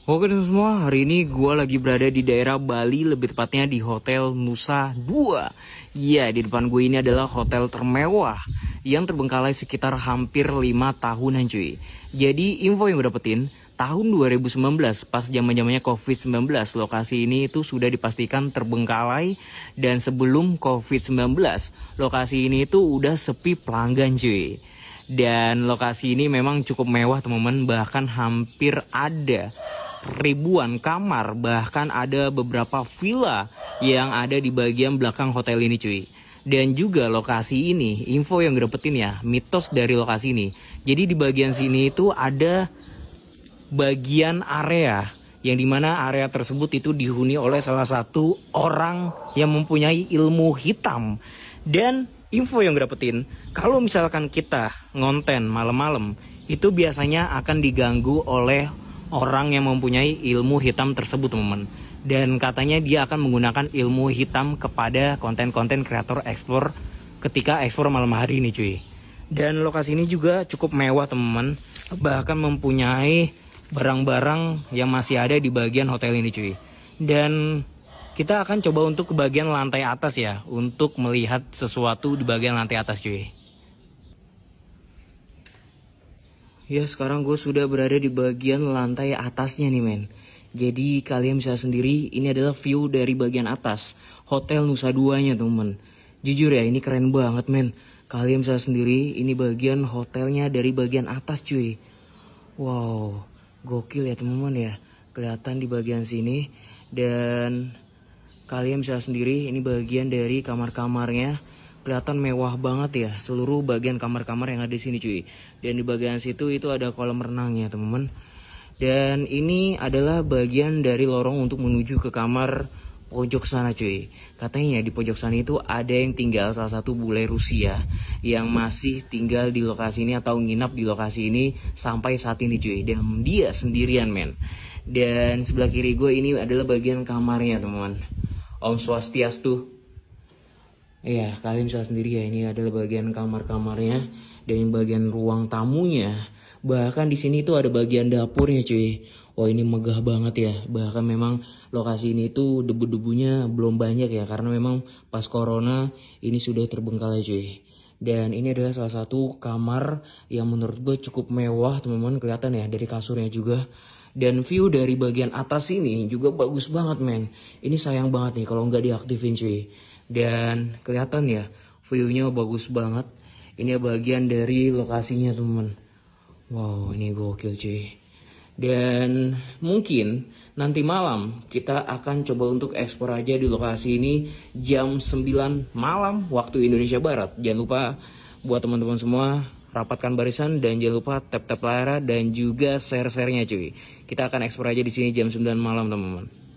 Oke teman semua, hari ini gue lagi berada di daerah Bali, lebih tepatnya di Hotel Nusa Dua. Ya, di depan gue ini adalah hotel termewah yang terbengkalai sekitar hampir 5 tahunan cuy. Jadi info yang gue dapetin, tahun 2019 pas zaman-zamannya COVID-19, lokasi ini itu sudah dipastikan terbengkalai. Dan sebelum COVID-19, lokasi ini itu udah sepi pelanggan cuy. Dan lokasi ini memang cukup mewah teman-teman, bahkan hampir ada ribuan kamar, bahkan ada beberapa villa yang ada di bagian belakang hotel ini cuy. Dan juga lokasi ini, info yang gue dapetin ya, mitos dari lokasi ini. Jadi di bagian sini itu ada bagian area yang dimana area tersebut itu dihuni oleh salah satu orang yang mempunyai ilmu hitam. Dan info yang gue dapetin, kalau misalkan kita ngonten malam-malam, itu biasanya akan diganggu oleh orang yang mempunyai ilmu hitam tersebut teman-teman. Dan katanya dia akan menggunakan ilmu hitam kepada konten-konten kreator explore ketika explore malam hari ini cuy. Dan lokasi ini juga cukup mewah teman-teman, bahkan mempunyai barang-barang yang masih ada di bagian hotel ini cuy. Dan kita akan coba untuk ke bagian lantai atas ya, untuk melihat sesuatu di bagian lantai atas cuy. Ya, sekarang gue sudah berada di bagian lantai atasnya nih men. Jadi kalian bisa sendiri, ini adalah view dari bagian atas Hotel Nusa Duanya teman-teman. Jujur ya, ini keren banget men. Kalian bisa sendiri, ini bagian hotelnya dari bagian atas cuy. Wow, gokil ya teman-teman ya. Kelihatan di bagian sini. Dan kalian bisa sendiri, ini bagian dari kamar-kamarnya. Kelihatan mewah banget ya, seluruh bagian kamar-kamar yang ada di sini cuy. Dan di bagian situ itu ada kolam renangnya teman-teman. Dan ini adalah bagian dari lorong untuk menuju ke kamar pojok sana cuy. Katanya di pojok sana itu ada yang tinggal, salah satu bule Rusia yang masih tinggal di lokasi ini atau nginap di lokasi ini sampai saat ini cuy. Dan dia sendirian men. Dan sebelah kiri gue ini adalah bagian kamarnya teman-teman. Om Swastiastu. Iya, kalian bisa sendiri ya, ini adalah bagian kamar-kamarnya dan bagian ruang tamunya. Bahkan di sini tuh ada bagian dapurnya cuy. Oh, ini megah banget ya. Bahkan memang lokasi ini tuh debu-debunya belum banyak ya, karena memang pas corona ini sudah terbengkalai cuy. Dan ini adalah salah satu kamar yang menurut gue cukup mewah teman-teman, kelihatan ya dari kasurnya juga. Dan view dari bagian atas ini juga bagus banget men. Ini sayang banget nih kalau nggak diaktifin cuy. Dan kelihatan ya view-nya bagus banget. Ini bagian dari lokasinya teman-teman. Wow, ini gokil cuy. Dan mungkin nanti malam kita akan coba untuk ekspor aja di lokasi ini jam 9 malam waktu Indonesia Barat. Jangan lupa buat teman-teman semua rapatkan barisan dan jangan lupa tap-tap layar dan juga share-share-nya cuy. Kita akan ekspor aja di sini jam 9 malam teman-teman.